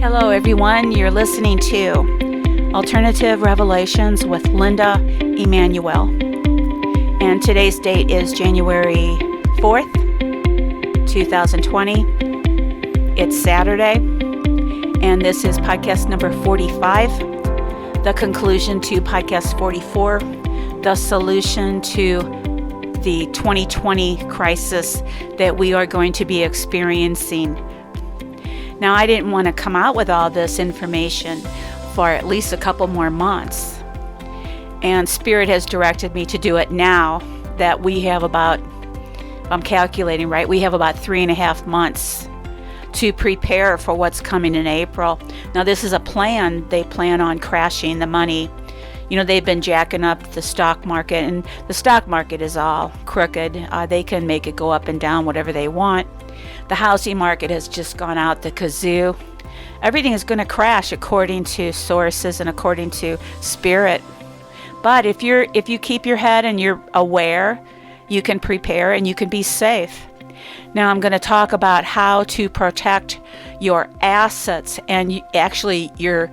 Hello everyone, you're listening to Alternative Revelations with Linda Emanuel. And today's date is January 4th, 2020. It's Saturday, and this is podcast number 45, the conclusion to podcast 44, the solution to the 2020 crisis that we are going to be experiencing. Now, I didn't want to come out with all this information for at least a couple more months. And Spirit has directed me to do it now that we have about, if I'm calculating right, we have about 3.5 months to prepare for what's coming in April. Now, this is a plan. They plan on crashing the money. You know, they've been jacking up the stock market, and the stock market is all crooked. They can make it go up and down whatever they want. The housing market has just gone out the kazoo. Everything is going to crash according to sources and according to Spirit. But if you keep your head and you're aware, you can prepare and you can be safe. Now I'm going to talk about how to protect your assets and actually your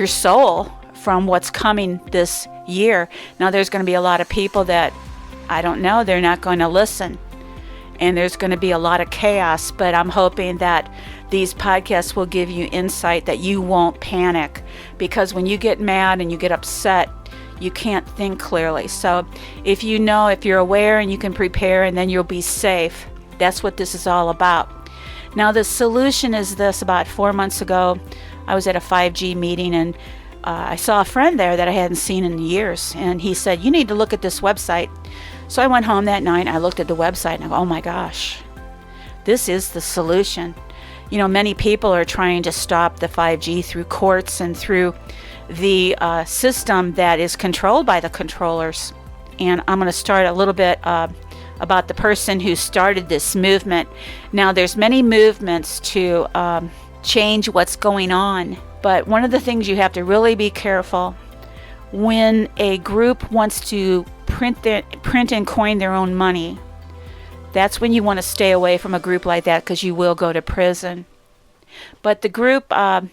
soul from what's coming this year. Now there's going to be a lot of people that, I don't know, they're not going to listen. And there's going to be a lot of chaos, but I'm hoping that these podcasts will give you insight that you won't panic, because when you get mad and you get upset, you can't think clearly. So if you're aware and you can prepare, and then you'll be safe. That's what this is all about. Now the solution is this. About 4 months ago, I was at a 5G meeting, and I saw a friend there that I hadn't seen in years, and he said, "You need to look at this website." So I went home that night, I looked at the website, and I go, oh my gosh, this is the solution. You know, many people are trying to stop the 5G through courts and through the system that is controlled by the controllers. And I'm going to start a little bit about the person who started this movement. Now, there's many movements to change what's going on, but one of the things you have to really be careful when a group wants to print and coin their own money. That's when you want to stay away from a group like that, because you will go to prison. But the group that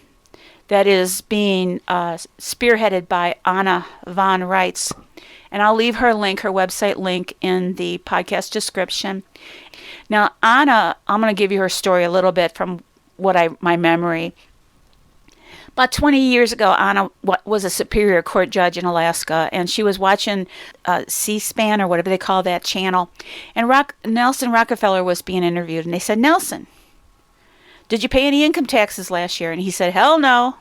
is being spearheaded by Anna von Reitz, and I'll leave her website link in the podcast description. Now, Anna, I'm going to give you her story a little bit from my memory. About 20 years ago, Anna was a Superior Court judge in Alaska, and she was watching C-SPAN, or whatever they call that channel, and Nelson Rockefeller was being interviewed, and they said, "Nelson, did you pay any income taxes last year?" And he said, "Hell no."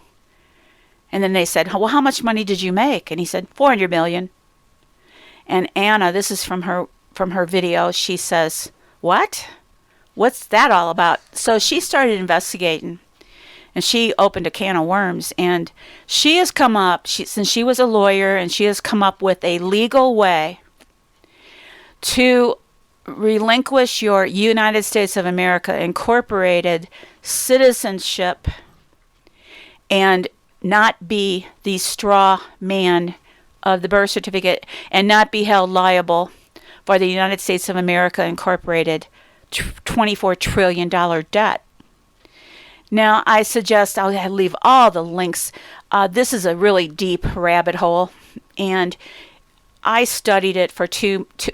And then they said, "Well, how much money did you make?" And he said, $400 million. And Anna, this is from her video, she says, "What? What's that all about?" So she started investigating. And she opened a can of worms, and she has come up, since she was a lawyer, and she has come up with a legal way to relinquish your United States of America Incorporated citizenship and not be the straw man of the birth certificate, and not be held liable for the United States of America Incorporated $24 trillion debt. Now, I suggest I'll leave all the links. This is a really deep rabbit hole, and I studied it for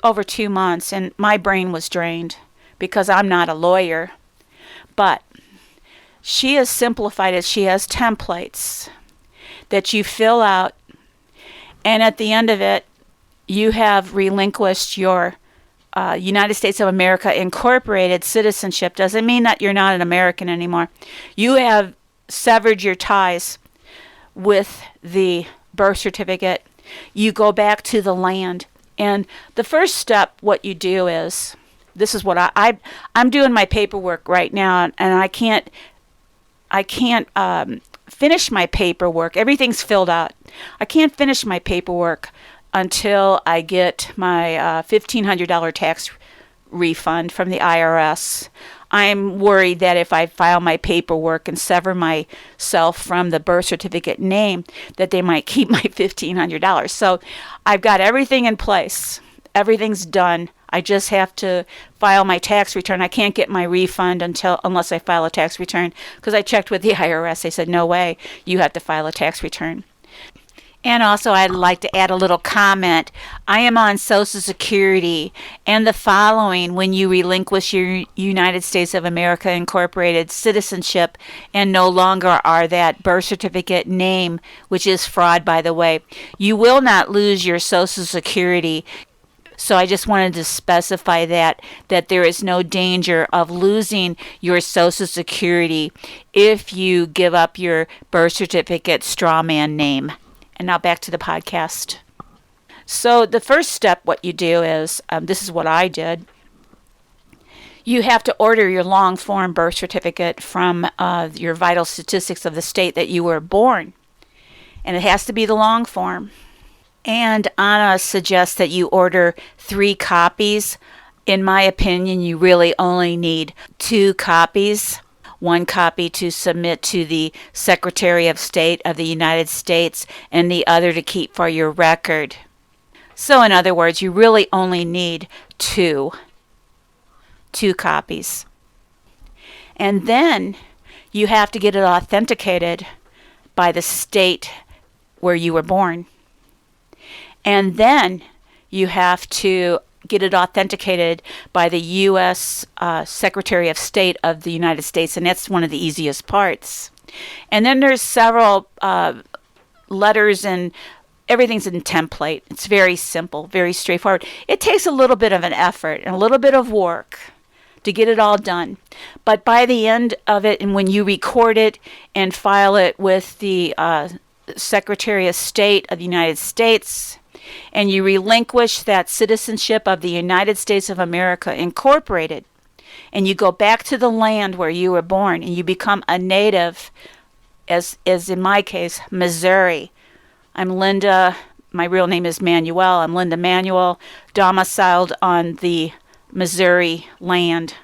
over 2 months, and my brain was drained because I'm not a lawyer. But she has simplified it. She has templates that you fill out, and at the end of it, you have relinquished your United States of America Incorporated citizenship. Doesn't mean that you're not an American anymore. You have severed your ties with the birth certificate. You go back to the land. And the first step, what you do is, this is what I'm doing my paperwork right now, and I can't finish my paperwork. Everything's filled out. I can't finish my paperwork until I get my $1,500 tax refund from the IRS. I'm worried that if I file my paperwork and sever myself from the birth certificate name, that they might keep my $1,500. So I've got everything in place. Everything's done. I just have to file my tax return. I can't get my refund unless I file a tax return, because I checked with the IRS. They said, no way, you have to file a tax return. And also, I'd like to add a little comment. I am on Social Security, and the following: when you relinquish your United States of America Incorporated citizenship and no longer are that birth certificate name, which is fraud, by the way, you will not lose your Social Security. So I just wanted to specify that there is no danger of losing your Social Security if you give up your birth certificate straw man name. And now back to the podcast. So the first step, what you do is, this is what I did. You have to order your long form birth certificate from your vital statistics of the state that you were born. And it has to be the long form. And Anna suggests that you order 3 copies. In my opinion, you really only need 2 copies. 1 copy to submit to the Secretary of State of the United States, and the other to keep for your record. So in other words, you really only need 2 copies. And then you have to get it authenticated by the state where you were born. And then you have to get it authenticated by the U.S. Secretary of State of the United States, and that's one of the easiest parts. And then there's several letters, and everything's in template. It's very simple, very straightforward. It takes a little bit of an effort and a little bit of work to get it all done. But by the end of it, and when you record it and file it with the Secretary of State of the United States, and you relinquish that citizenship of the United States of America Incorporated, and you go back to the land where you were born, and you become a native, as in my case, Missouri. I'm Linda. My real name is Manuel. I'm Linda Manuel, domiciled on the Missouri land.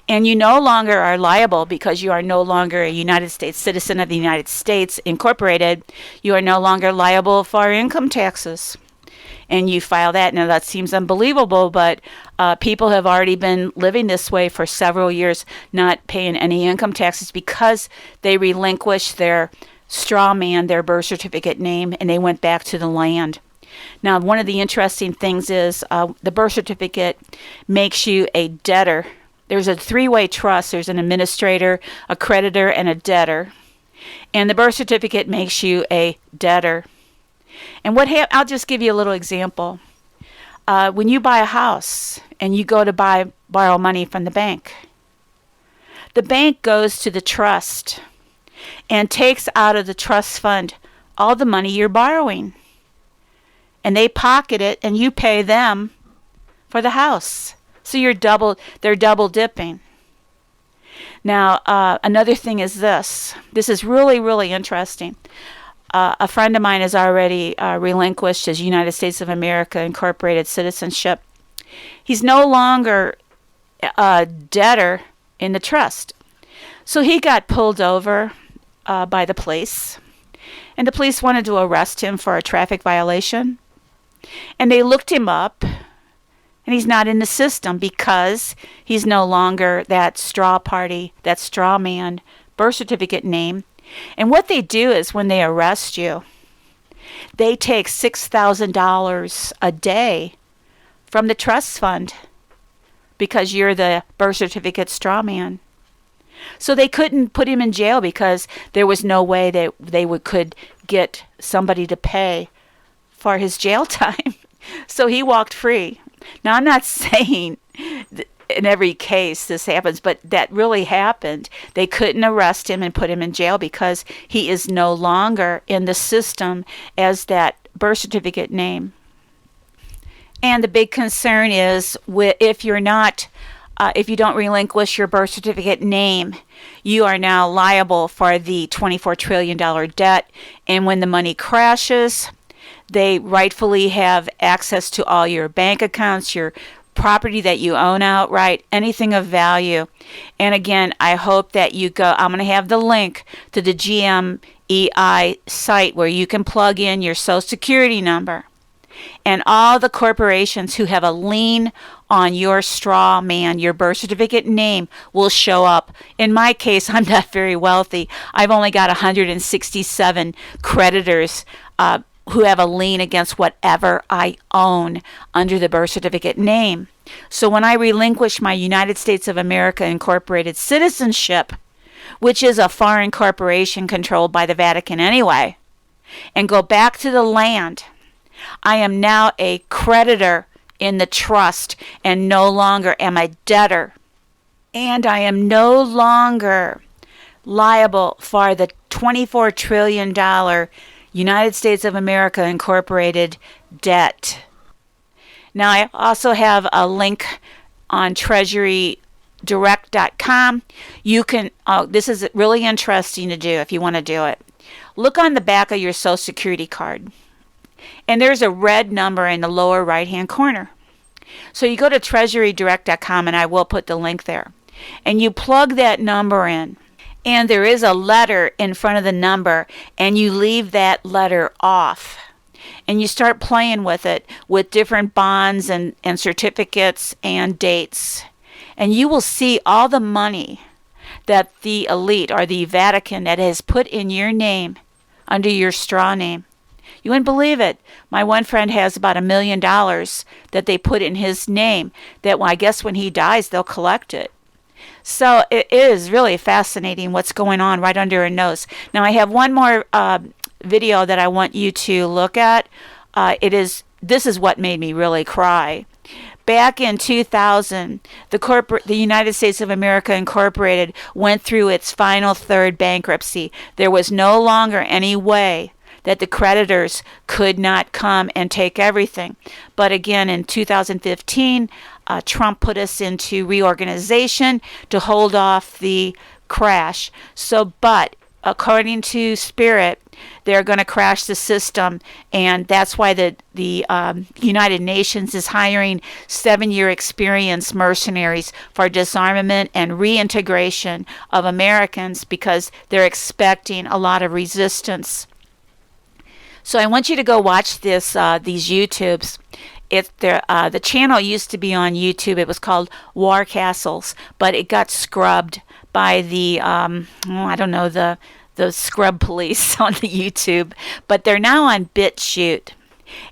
And you no longer are liable, because you are no longer a United States citizen of the United States Incorporated. You are no longer liable for income taxes. And you file that. Now that seems unbelievable, but people have already been living this way for several years, not paying any income taxes, because they relinquished their straw man, their birth certificate name, and they went back to the land. Now, one of the interesting things is the birth certificate makes you a debtor. There's a 3-way trust. There's an administrator, a creditor, and a debtor. And the birth certificate makes you a debtor. And I'll just give you a little example. When you buy a house and you go to borrow money from the bank goes to the trust and takes out of the trust fund all the money you're borrowing. And they pocket it, and you pay them for the house. So they're double dipping. Now, another thing is this. This is really, really interesting. A friend of mine has already relinquished his United States of America Incorporated citizenship. He's no longer a debtor in the trust. So he got pulled over by the police. And the police wanted to arrest him for a traffic violation. And they looked him up. And he's not in the system, because he's no longer that straw man birth certificate name. And what they do is, when they arrest you, they take $6,000 a day from the trust fund, because you're the birth certificate straw man. So they couldn't put him in jail, because there was no way that they could get somebody to pay for his jail time. So he walked free. Now, I'm not saying in every case this happens, but that really happened. They couldn't arrest him and put him in jail, because he is no longer in the system as that birth certificate name. And the big concern is, if you don't relinquish your birth certificate name, you are now liable for the $24 trillion debt. And when the money crashes, they rightfully have access to all your bank accounts, your property that you own outright, anything of value. And again, I hope that you go. I'm going to have the link to the GMEI site where you can plug in your Social Security number. And all the corporations who have a lien on your straw man. Your birth certificate name will show up. In my case, I'm not very wealthy. I've only got 167 creditors who have a lien against whatever I own under the birth certificate name. So when I relinquish my United States of America Incorporated citizenship, which is a foreign corporation controlled by the Vatican anyway, and go back to the land, I am now a creditor in the trust and no longer am a debtor. And I am no longer liable for the $24 trillion United States of America Incorporated debt. Now, I also have a link on treasurydirect.com. You can, this is really interesting to do if you want to do it. Look on the back of your Social Security card, and there's a red number in the lower right-hand corner. So you go to treasurydirect.com, and I will put the link there, and you plug that number in. And there is a letter in front of the number, and you leave that letter off. And you start playing with it with different bonds and certificates and dates. And you will see all the money that the elite or the Vatican that has put in your name under your straw name. You wouldn't believe it. My one friend has about $1 million that they put in his name that, well, I guess when he dies, they'll collect it. So it is really fascinating what's going on right under our nose. Now I have one more video that I want you to look at. This is what made me really cry. Back in 2000, the United States of America Incorporated went through its final third bankruptcy. There was no longer any way that the creditors could not come and take everything. But again, in 2015, Trump put us into reorganization to hold off the crash. But according to Spirit, they're going to crash the system, and that's why the United Nations is hiring 7-year experienced mercenaries for disarmament and reintegration of Americans because they're expecting a lot of resistance. So I want you to go watch these YouTubes. The channel used to be on YouTube. It was called War Castles, but it got scrubbed by the the scrub police on the YouTube. But they're now on BitChute.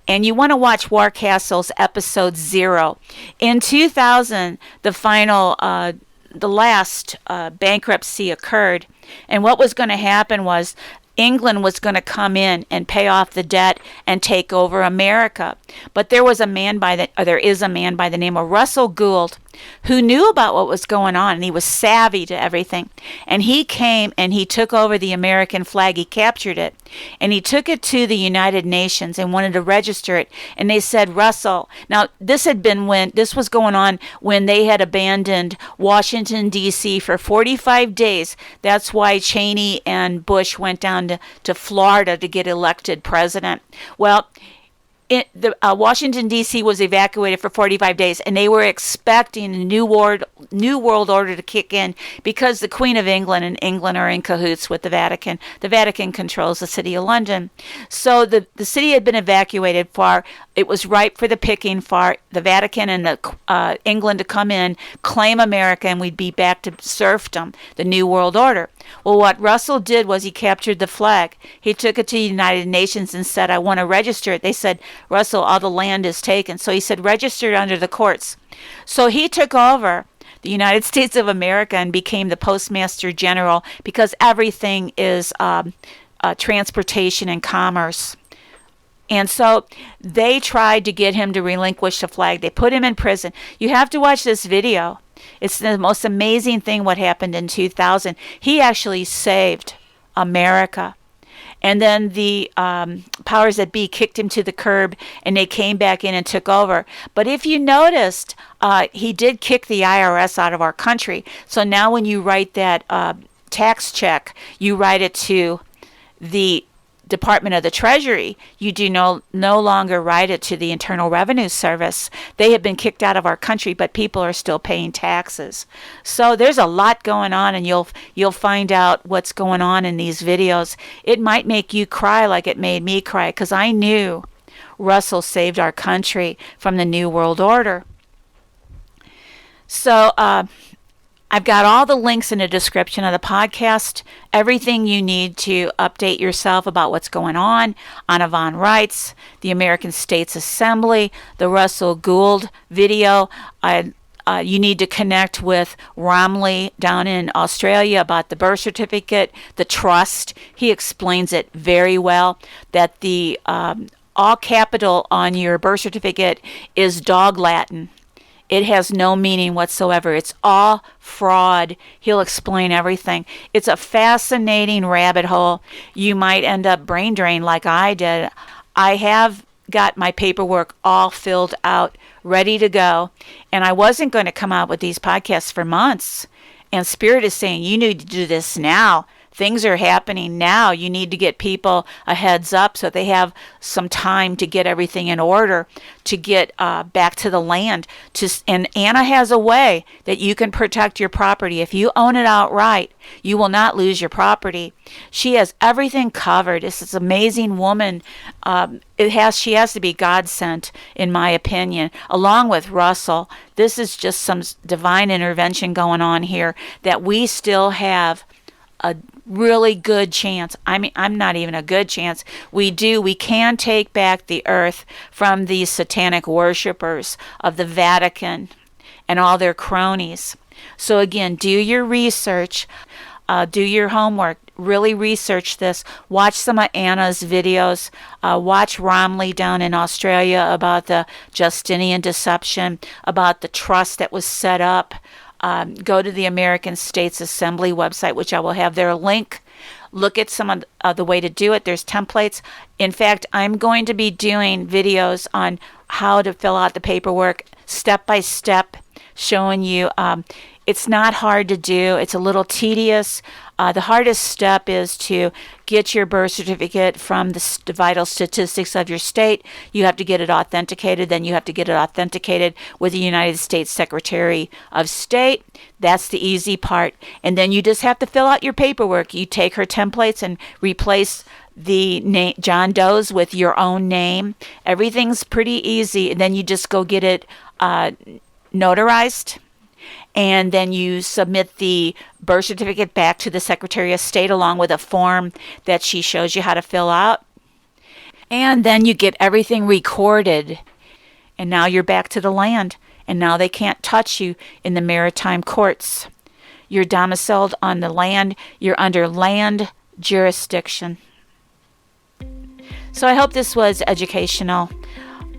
And you want to watch War Castles episode 0. In 2000, the last bankruptcy occurred, and what was going to happen was England was going to come in and pay off the debt and take over America. But there is a man by the name of Russel Gould who knew about what was going on, and he was savvy to everything. And he came and he took over the American flag. He captured it, and he took it to the United Nations and wanted to register it. And they said, Russell, now this was going on when they had abandoned Washington, D.C. for 45 days. That's why Cheney and Bush went down to Florida to get elected president. Well, Washington, D.C. was evacuated for 45 days, and they were expecting a new world order to kick in because the Queen of England and England are in cahoots with the Vatican. The Vatican controls the city of London. So the city had been evacuated it was ripe for the picking for the Vatican and England to come in, claim America, and we'd be back to serfdom, the New World Order. Well, what Russell did was he captured the flag. He took it to the United Nations and said, I want to register it. They said, Russell, all the land is taken. So he said, register it under the courts. So he took over the United States of America and became the Postmaster General because everything is transportation and commerce. And so they tried to get him to relinquish the flag. They put him in prison. You have to watch this video. It's the most amazing thing what happened in 2000. He actually saved America. And then the powers that be kicked him to the curb, and they came back in and took over. But if you noticed, he did kick the IRS out of our country. So now when you write that tax check, you write it to the Department of the Treasury. You do no longer write it to the Internal Revenue Service. They have been kicked out of our country, but people are still paying taxes. So there's a lot going on, and you'll find out what's going on in these videos. It might make you cry like it made me cry, because I knew Russell saved our country from the New World Order. So I've got all the links in the description of the podcast, everything you need to update yourself about what's going on Yvonne rights, the American States Assembly, the Russel Gould video. You need to connect with Romley down in Australia about the birth certificate, the trust. He explains it very well, that the all capital on your birth certificate is dog Latin. It has no meaning whatsoever. It's all fraud. He'll explain everything. It's a fascinating rabbit hole. You might end up brain drained like I did. I have got my paperwork all filled out, ready to go. And I wasn't going to come out with these podcasts for months. And Spirit is saying, you need to do this now. Things are happening now. You need to get people a heads up so they have some time to get everything in order, to get back to the land. And Anna has a way that you can protect your property. If you own it outright, you will not lose your property. She has everything covered. It's this amazing woman. She has to be God sent, in my opinion, along with Russell. This is just some divine intervention going on here that we still have a really good chance. I mean, I'm not even a good chance. We can take back the earth from these satanic worshipers of the Vatican and all their cronies. So again, do your research, do your homework, really research this. Watch some of Anna's videos. Watch Romley down in Australia about the Justinian Deception, about the trust that was set up. Go to the American States Assembly website, which I will have their link. Look at some of the way to do it. There's templates. In fact, I'm going to be doing videos on how to fill out the paperwork step by step, showing you it's not hard to do. It's a little tedious. The hardest step is to get your birth certificate from the vital statistics of your state. You have to get it authenticated. Then you have to get it authenticated with the United States Secretary of State. That's the easy part. And then you just have to fill out your paperwork. You take her templates and replace the name John Doe's with your own name. Everything's pretty easy. And then you just go get it notarized. And then you submit the birth certificate back to the Secretary of State along with a form that she shows you how to fill out. And then you get everything recorded. And now you're back to the land. And now they can't touch you in the maritime courts. You're domiciled on the land. You're under land jurisdiction. So I hope this was educational.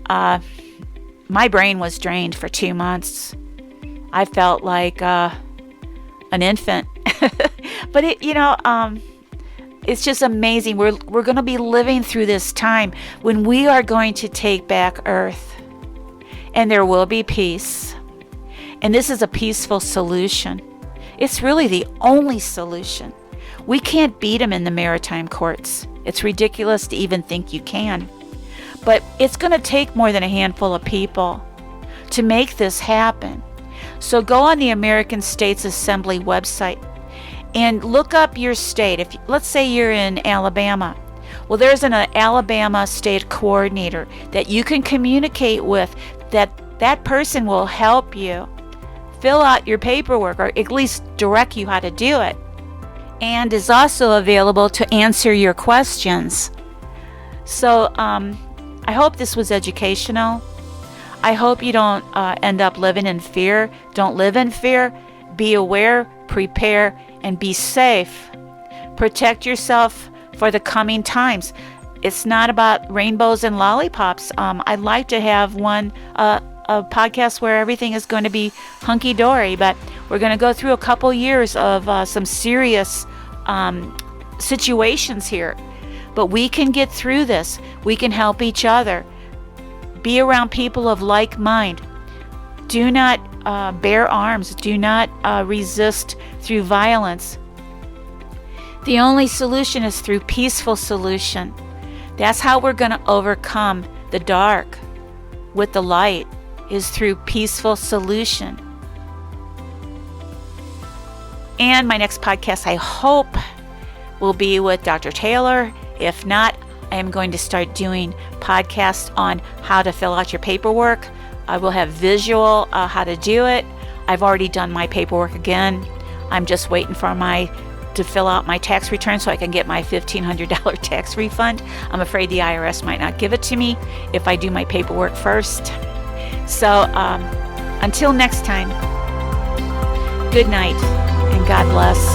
My brain was drained for 2 months. I felt like an infant. But it's just amazing. We're going to be living through this time when we are going to take back Earth. And there will be peace. And this is a peaceful solution. It's really the only solution. We can't beat them in the maritime courts. It's ridiculous to even think you can. But it's going to take more than a handful of people to make this happen. So go on the American States Assembly website and look up your state. Let's say you're in Alabama. Well, there's an Alabama state coordinator that you can communicate with, that person will help you fill out your paperwork, or at least direct you how to do it, and is also available to answer your questions. So I hope this was educational. I hope you don't end up living in fear. Don't live in fear. Be aware, prepare, and be safe. Protect yourself for the coming times. It's not about rainbows and lollipops. I'd like to have a podcast where everything is going to be hunky-dory, but we're going to go through a couple years of some serious situations here. But we can get through this. We can help each other. Be around people of like mind. Do not bear arms. Do not resist through violence. The only solution is through peaceful solution. That's how we're going to overcome the dark with the light, is through peaceful solution. And my next podcast, I hope, will be with Dr. Taylor. If not, I am going to start doing podcasts on how to fill out your paperwork. I will have visual how to do it. I've already done my paperwork again. I'm just waiting for to fill out my tax return so I can get my $1,500 tax refund. I'm afraid the IRS might not give it to me if I do my paperwork first. So until next time, good night and God bless.